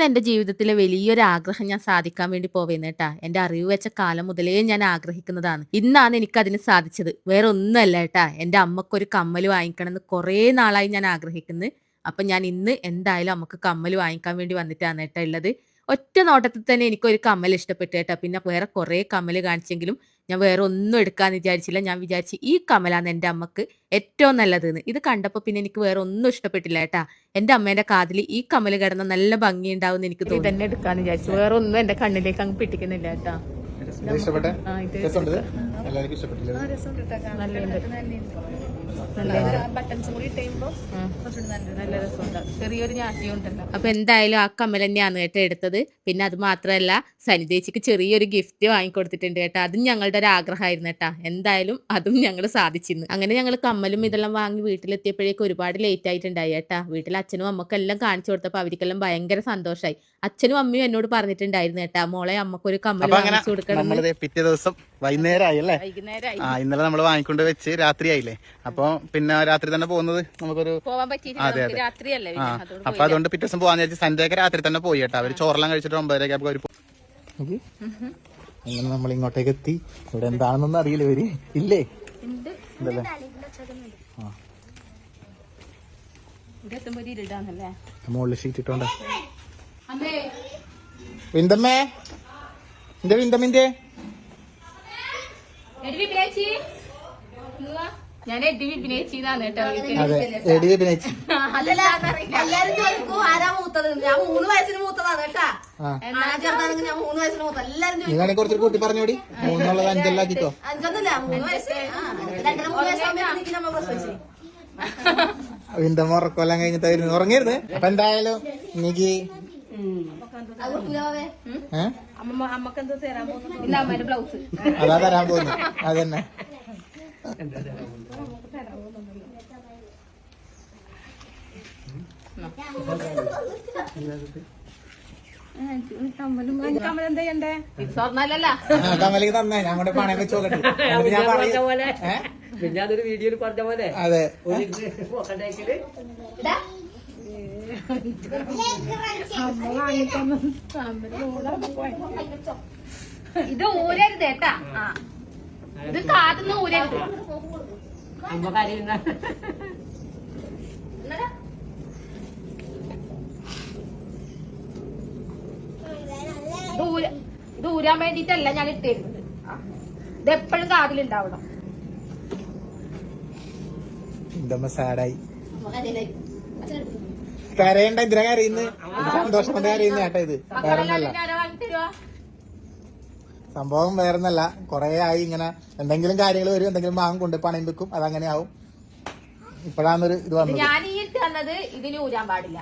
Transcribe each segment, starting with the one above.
എന്റെ ജീവിതത്തിലെ വലിയൊരു ആഗ്രഹം ഞാൻ സാധിക്കാൻ വേണ്ടി പോവേന്ന് കേട്ടാ. എന്റെ അറിവ് വെച്ച കാലം മുതലേ ഞാൻ ആഗ്രഹിക്കുന്നതാണ്. ഇന്നാണ് എനിക്ക് അതിന് സാധിച്ചത്. വേറെ ഒന്നുമല്ല കേട്ടാ. എന്റെ അമ്മക്കൊരു കമ്മല് വാങ്ങിക്കണം എന്ന് കുറേ നാളായി ഞാൻ ആഗ്രഹിക്കുന്നു. അപ്പൊ ഞാൻ ഇന്ന് എന്തായാലും അമ്മക്ക് കമ്മല് വാങ്ങിക്കാൻ വേണ്ടി വന്നിട്ടാണ് കേട്ടാ ഉള്ളത്. ഒറ്റ നോട്ടത്തിൽ തന്നെ എനിക്കൊരു കമ്മൽ ഇഷ്ടപ്പെട്ടു കേട്ടാ. പിന്നെ വേറെ കുറേ കമ്മല് കാണിച്ചെങ്കിലും ഞാൻ വേറെ ഒന്നും എടുക്കാന്ന് വിചാരിച്ചില്ല. ഞാൻ വിചാരിച്ചു ഈ കമ്മലാണ് എന്റെ അമ്മക്ക് ഏറ്റവും നല്ലതെന്ന്. ഇത് കണ്ടപ്പോ പിന്നെ എനിക്ക് വേറെ ഒന്നും ഇഷ്ടപ്പെട്ടില്ല കേട്ടാ. എന്റെ അമ്മേന്റെ കാതിൽ ഈ കമ്മല് കിടന്ന നല്ല ഭംഗിയുണ്ടാവും എന്ന് എനിക്ക് തോന്നി. തന്നെ എടുക്കാന്ന് വിചാരിച്ചു. വേറെ ഒന്നും എന്റെ കണ്ണിലേക്ക് അങ്ങ് പിടിക്കുന്നില്ല കേട്ടാ. ചെറിയൊരു ഞാറ്റിയുണ്ടല്ലോ. അപ്പൊ എന്തായാലും ആ കമ്മൽ തന്നെയാണ് കേട്ടോ എടുത്തത്. പിന്നെ അത് മാത്രല്ല സനിതേച്ചിക്ക് ചെറിയൊരു ഗിഫ്റ്റ് വാങ്ങിക്കൊടുത്തിട്ടുണ്ട് കേട്ടോ. അതും ഞങ്ങളുടെ ഒരു ആഗ്രഹമായിരുന്നു കേട്ടാ. എന്തായാലും അതും ഞങ്ങൾ സാധിച്ചിരുന്നു. അങ്ങനെ ഞങ്ങൾ കമ്മലും ഇതെല്ലാം വാങ്ങി വീട്ടിലെത്തിയപ്പോഴേക്കും ഒരുപാട് ലേറ്റ് ആയിട്ടുണ്ടായി കേട്ടാ. വീട്ടിൽ അച്ഛനും അമ്മക്കെല്ലാം കാണിച്ചു കൊടുത്തപ്പോ അവർക്കെല്ലാം ഭയങ്കര സന്തോഷമായി. അച്ഛനും അമ്മയും എന്നോട് പറഞ്ഞിട്ടുണ്ടായിരുന്നു കേട്ടാ, മോളെ അമ്മക്കൊരു കമ്മൽ വാങ്ങിച്ചു കൊടുക്കണം. പിറ്റേ ദിവസം വൈകുന്നേരമായി അല്ലേ? ഇന്നലെ നമ്മൾ വാങ്ങിക്കൊണ്ട് വെച്ച് രാത്രിയായില്ലേ. അപ്പൊ പിന്നെ രാത്രി തന്നെ പോകുന്നത് നമുക്കൊരു അതെ അതെ. അപ്പൊ അതുകൊണ്ട് പിറ്റേ ദിവസം പോകാന്ന് വെച്ചാൽ സന്ധ്യയൊക്കെ രാത്രി തന്നെ പോയി കേട്ടോ. അവര് ചോറെല്ലാം കഴിച്ചിട്ട് 9:30 അവര് അങ്ങനെ നമ്മൾ ഇങ്ങോട്ടേക്ക് എത്തി. ഇവിടെ എന്താണെന്നൊന്നും അറിയില്ല ഇവര് ഇല്ലേ എന്തല്ലേ. മുകളിൽ ഷീറ്റ് ഇട്ടോണ്ട. വിന്തമ്മേ എന്റെ വിന്തമ്മിന്റെ ഞാൻ എടി വിപിനേച്ചിന്നാണ് കേട്ടോ. അതെ എടി വിപിനേച്ചി. എല്ലാരും ചോദിക്കും ആരാ മൂത്തത്. ഞാൻ 3 വയസ്സിന് മൂത്തതാണ് കേട്ടാ. ചെറുതാണെങ്കിൽ ഞാൻ 3 വയസ്സിന് മൂത്ത. എല്ലാരും ചോദിക്കും കുറച്ച് കൂട്ടി പറഞ്ഞോടി. 3 5 5 3 വയസ്സ് 2 വയസ്സാകുമ്പോ നമ്മ പ്രസവിച്ചു. വിന്തമ്മ ഉറക്കമെല്ലാം കഴിഞ്ഞിട്ട് വരുന്നു ഉറങ്ങിയിരുന്നു. അപ്പൊ എന്തായാലും എനിക്ക് അതാ തരാൻ പോകുന്നു. അതന്നെ കമലിക്ക് തന്നെ ഞാൻ കൊണ്ട് പണയം വെച്ച് നോക്കട്ടെ. പിന്നെ അതൊരു വീഡിയോയിൽ പറഞ്ഞ പോലെ. അതെ ഇത് ഊരരുത് കേട്ടാ. ഇത് കാതുന്ന് ഊരരുത്. അമ്മ കാര്യം ഇത് ഊരാൻ വേണ്ടിട്ടല്ല ഞാൻ ഇട്ടിരുന്നത്. ഇത് എപ്പോഴും കാതിലുണ്ടാവണം. സാഡായി കരയണ്ട. എന്തിനാ കരയുന്നു? സന്തോഷം കൊണ്ട് കരയുന്ന കേട്ടോ. ഇത് വേറൊന്നല്ല, സംഭവം വേറൊന്നല്ല. കൊറേ ആയി ഇങ്ങനെ എന്തെങ്കിലും കാര്യങ്ങൾ വരും, എന്തെങ്കിലും വാങ്ങും കൊണ്ട് പണയം വെക്കും, അതങ്ങനെ ആവും. ഇപ്പോഴാന്നൊരു ഇത് വന്നത്. ഞാൻ ഈ ഇട്ടത് ഇതിന് ഊരാൻ പാടില്ല.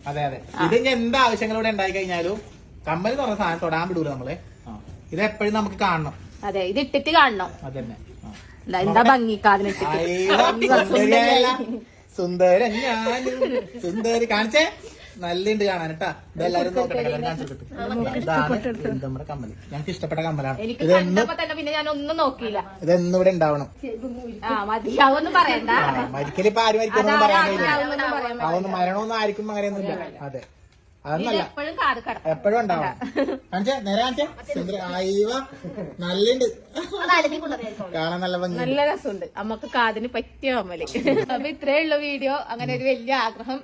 അതെ അതെ. ഇത് ഇനി എന്ത് ആവശ്യങ്ങളൂടെ ഉണ്ടായി കഴിഞ്ഞാലും കമ്മൽ തുറന്ന സാധനം തൊടാൻ വിടൂല നമ്മളെ. ഇത് എപ്പോഴും നമുക്ക് കാണണം. അതെ, ഇത് ഇട്ടിട്ട് കാണണം. അതന്നെ. എന്താ ഭംഗി കാതിനിട്ട്. സുന്ദരൻ ഞാനും സുന്ദരി കാണിച്ചേ. നല്ലുണ്ട് കാണാൻ കേട്ടാ. ഇതെല്ലാരും നോക്കട്ടെ. നമ്മുടെ കമ്മല് ഞങ്ങൾക്ക് ഇഷ്ടപ്പെട്ട കമ്മലാണ്. പിന്നെ ഞാൻ ഒന്നും നോക്കിയില്ല. ഇതെന്നും ഇവിടെ ഉണ്ടാവണം. മതിയാവൊന്നും പറയണ്ട. മരിക്കലിപ്പോ ആരും മരിക്കൊന്നും പറയാൻ കഴിയില്ല. അതൊന്നും മരണമൊന്നും ആയിരിക്കും അങ്ങനെയൊന്നുമില്ല. അതെ അതൊന്നല്ല, എപ്പോഴും ഉണ്ടാവണം. കാണിച്ചേ നേരെ കാണിച്ചേ. അയ്യോ നല്ലുണ്ട് കാണാൻ, നല്ല ഭംഗി, നല്ല രസമുണ്ട്. നമുക്ക് കാതിന് പറ്റിയ കമ്മല്. അപ്പൊ ഇത്രേ ഉള്ള വീഡിയോ. അങ്ങനെ ഒരു വലിയ ആഗ്രഹം